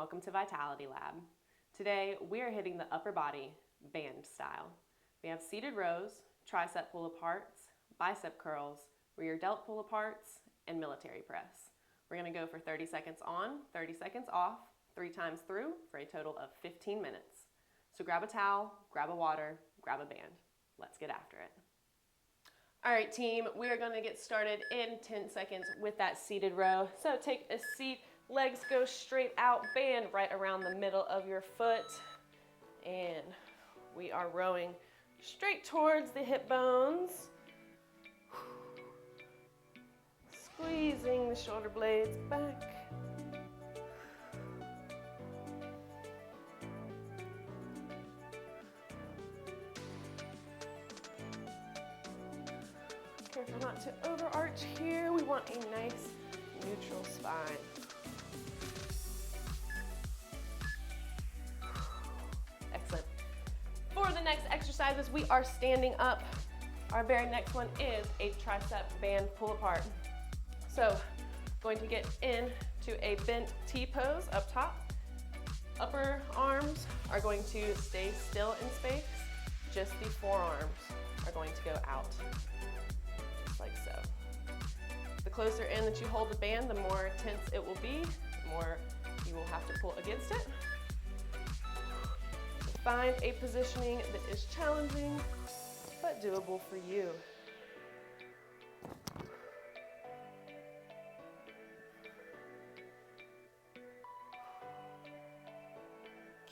welcome to Vitality Lab. Today we are hitting the upper body band style. We have seated rows, tricep pull aparts, bicep curls, rear delt pull aparts, and military press. We're going to go for 30 seconds on, 30 seconds off, 3 times through for a total of 15 minutes. So grab a towel, grab a water, grab a band. Let's get after it. All right, team, we are going to get started in 10 seconds with that seated row. So take a seat, legs go straight out, band right around the middle of your foot. And we are rowing straight towards the hip bones. Squeezing the shoulder blades back. Careful not to overarch here. We want a nice neutral spine. Excellent. For the next exercises, we are standing up. Our very next one is a tricep band pull apart. So, going to get into a bent T pose up top. Upper arms are going to stay still in space. Just the forearms are going to go out. Like so. The closer in that you hold the band, the more tense it will be, the more you will have to pull against it. So find a positioning that is challenging, but doable for you.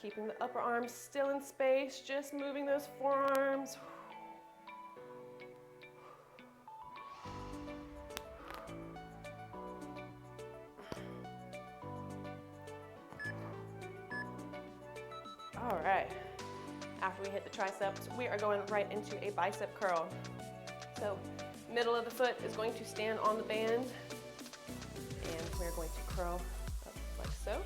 Keeping the upper arms still in space, just moving those forearms. All right, after we hit the triceps, we are going right into a bicep curl. So middle of the foot is going to stand on the band, and we're going to curl up like so.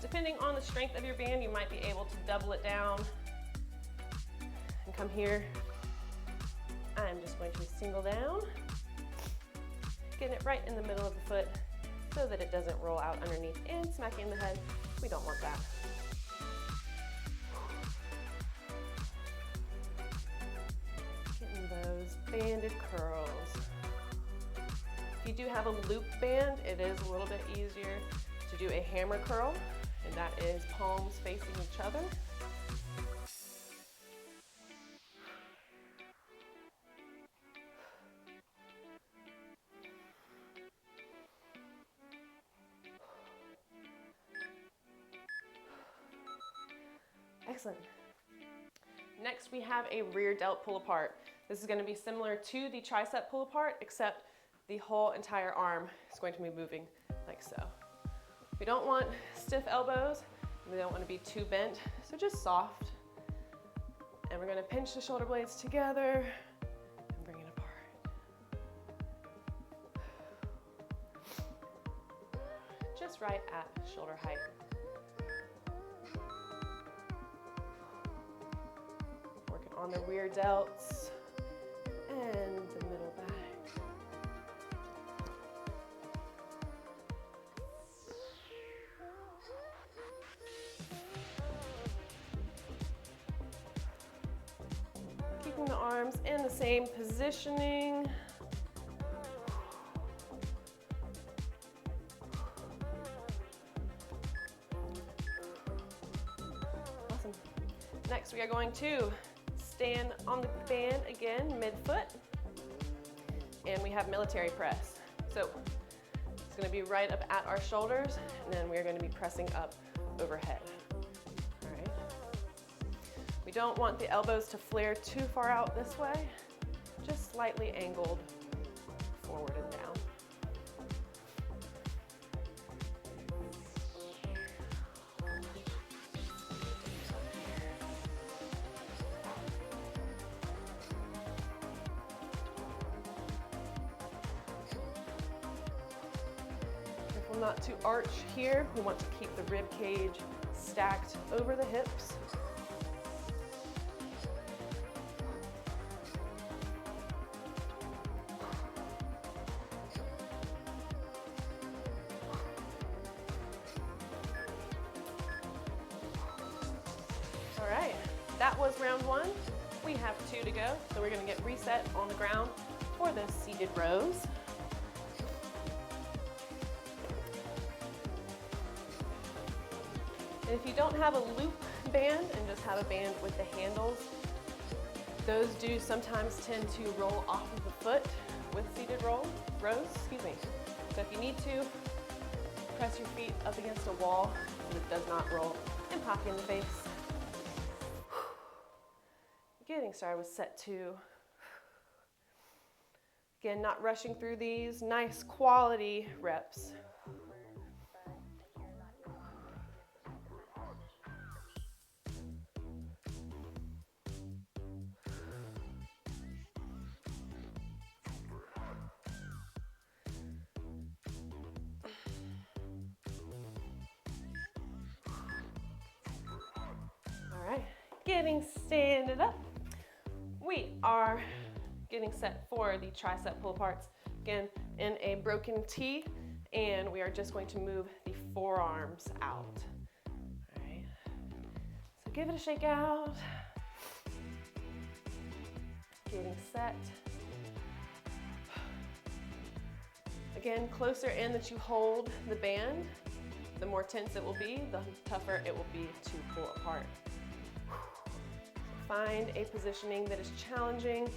Depending on the strength of your band, you might be able to double it down and come here. I'm just going to single down, getting it right in the middle of the foot so that it doesn't roll out underneath and smack you in the head. We don't want that. Banded curls. If you do have a loop band, it is a little bit easier to do a hammer curl, and that is palms facing each other. Excellent. Next, we have a rear delt pull apart. This is going to be similar to the tricep pull apart, except the whole entire arm is going to be moving like so. We don't want stiff elbows, and we don't want to be too bent, so just soft. And we're going to pinch the shoulder blades together and bring it apart. Just right at shoulder height. Working on the rear delts. And the middle back. Keeping the arms in the same positioning. Awesome. Next, we are going to stand on the band again, mid-foot, and we have military press. So it's going to be right up at our shoulders, and then we're going to be pressing up overhead. All right. We don't want the elbows to flare too far out this way, just slightly angled forward and down. Not to arch here. We want to keep the rib cage stacked over the hips. that was round one. We have 2 to go, so we're gonna get reset on the ground for those seated rows. And if you don't have a loop band and just have a band with the handles, those do sometimes tend to roll off of the foot with seated rows. So if you need to, press your feet up against a wall so it does not roll and pop you in the face. Getting started with set 2. Again, not rushing through these, nice quality reps. All right, getting standing up. We are getting set for the tricep pull aparts, again in a broken T, and we are just going to move the forearms out. All right, so give it a shake out. Getting set. Again, closer in that you hold the band, the more tense it will be, the tougher it will be to pull apart. Find a positioning that is challenging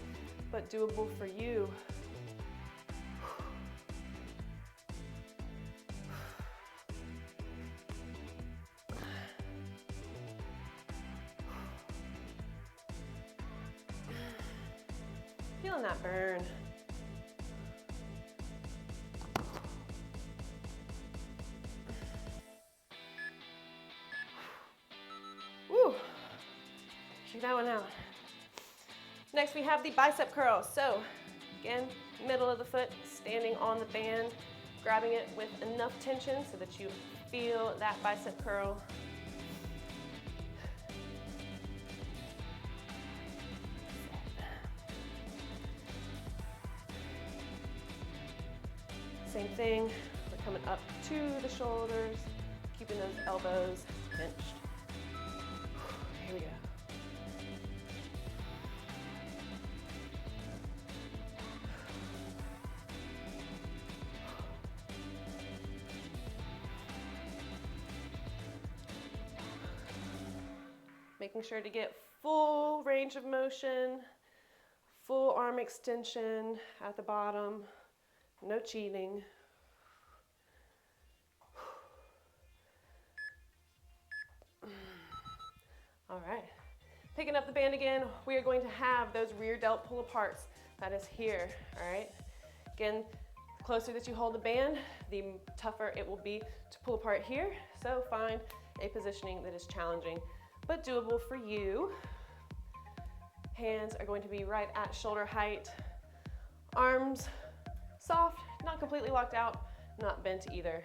but doable for you. Feeling that burn. Woo! Check that one out. Next we have the bicep curl. So again, middle of the foot, standing on the band, grabbing it with enough tension so that you feel that bicep curl. Same thing, we're coming up to the shoulders, keeping those elbows pinched. Here we go. Making sure to get full range of motion, full arm extension at the bottom, no cheating. All right, picking up the band again, we are going to have those rear delt pull aparts. That is here, all right? Again, the closer that you hold the band, the tougher it will be to pull apart here. So find a positioning that is challenging but doable for you. Hands are going to be right at shoulder height. Arms soft, not completely locked out, not bent either.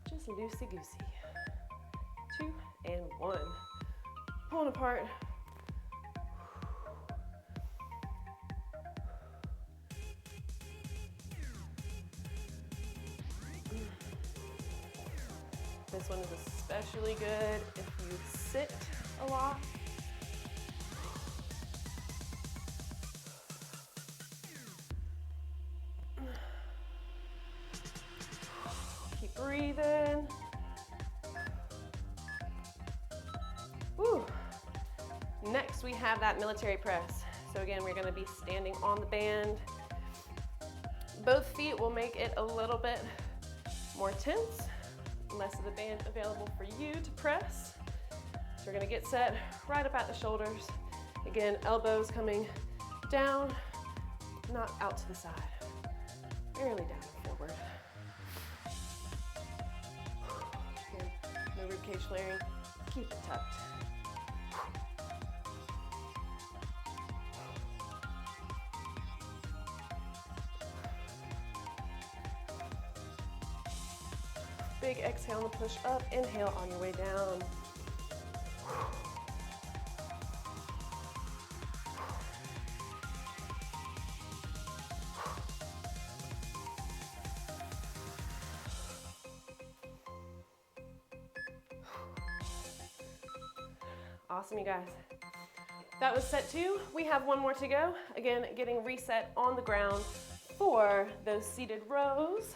Just loosey-goosey. 2 and 1. Pulling apart. This one is especially good if you sit a lot. Keep breathing. Woo. Next, we have that military press. So again, we're gonna be standing on the band. Both feet will make it a little bit more tense. Less of the band available for you to press. So we're gonna get set right up at the shoulders. Again, elbows coming down, not out to the side. Barely down and forward. Again, no ribcage flaring, keep it tucked. Big exhale to push up, inhale on your way down. Awesome, you guys. That was set 2. We have one more to go. Again, getting reset on the ground for those seated rows.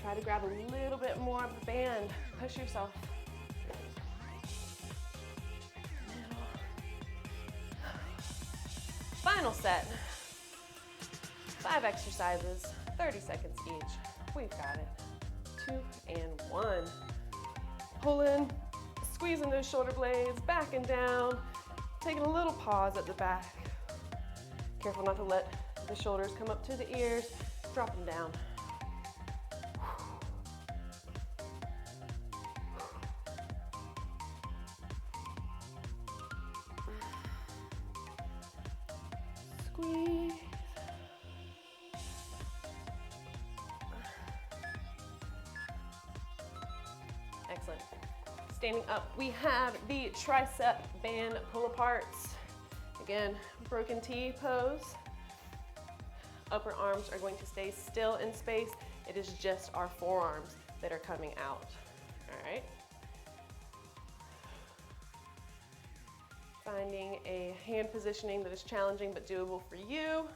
Try to grab a little bit more of the band. Push yourself. Final set. 5 exercises, 30 seconds each. We've got it. 2 and 1. Pull in, squeezing those shoulder blades, back and down. Taking a little pause at the back. Careful not to let the shoulders come up to the ears. Drop them down. Squeeze. Excellent. Standing up, we have the tricep band pull aparts. Again, broken T pose. Upper arms are going to stay still in space. It is just our forearms that are coming out. All right. Finding a hand positioning that is challenging but doable for you.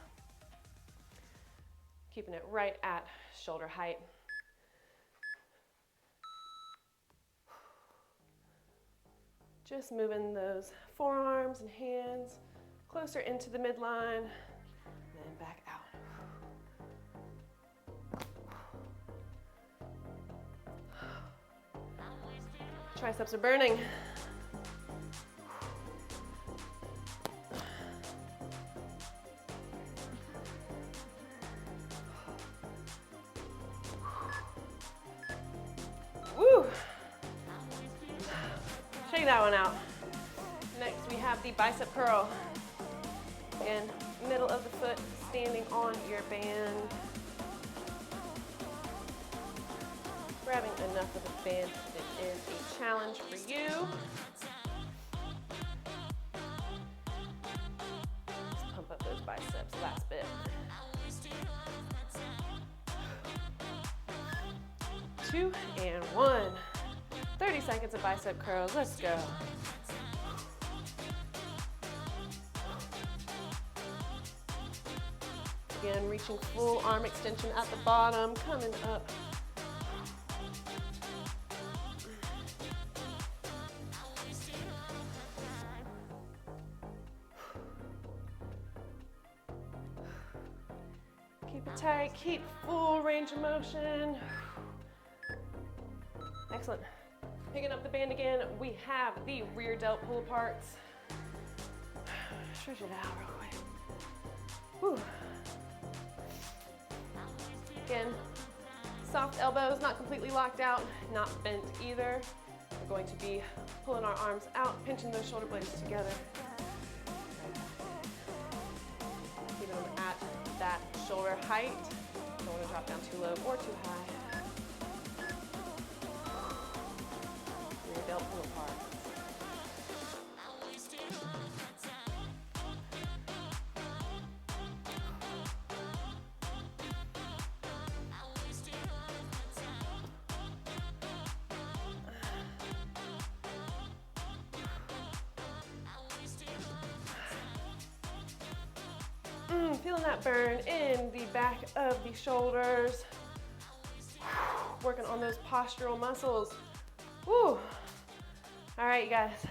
Keeping it right at shoulder height. Just moving those forearms and hands closer into the midline, and then back out. Triceps are burning. Woo! Shake that one out. Next, we have the bicep curl. Again, middle of the foot, standing on your band. Grabbing enough of the band that is a challenge for you. Let's pump up those biceps, last bit. 2 and 1. 30 seconds of bicep curls, let's go. Again, reaching full arm extension at the bottom, coming up. Keep it tight, keep full range of motion. Excellent. Picking up the band again, we have the rear delt pull aparts. Stretch it out real quick. Whew. Again, soft elbows, not completely locked out, not bent either. We're going to be pulling our arms out, pinching those shoulder blades together. Keeping them at that shoulder height. Don't want to drop down too low or too high. Rear delt pull apart. Feeling that burn in the back of the shoulders. Working on those postural muscles. Woo. All right, you guys.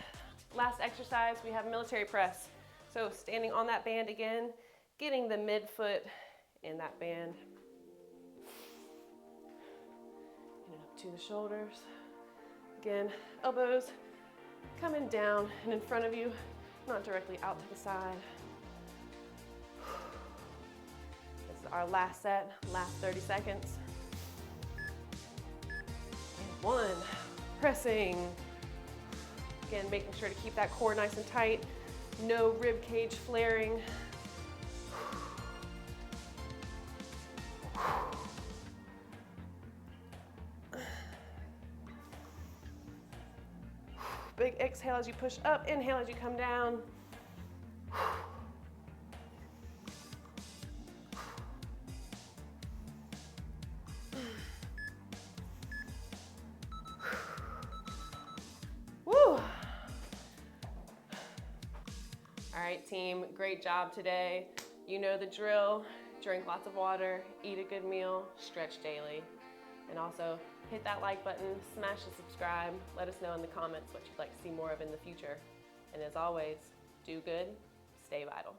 Last exercise, we have military press. So standing on that band again, getting the midfoot in that band. Getting up to the shoulders. Again, elbows coming down and in front of you, not directly out to the side. Our last set, last 30 seconds. And 1, pressing. Again, making sure to keep that core nice and tight. No rib cage flaring. Big exhale as you push up, inhale as you come down. Woo! right, team, great job today. You know the drill. Drink lots of water, eat a good meal, stretch daily. And also hit that like button, smash the subscribe. Let us know in the comments what you'd like to see more of in the future. And as always, do good, stay vital.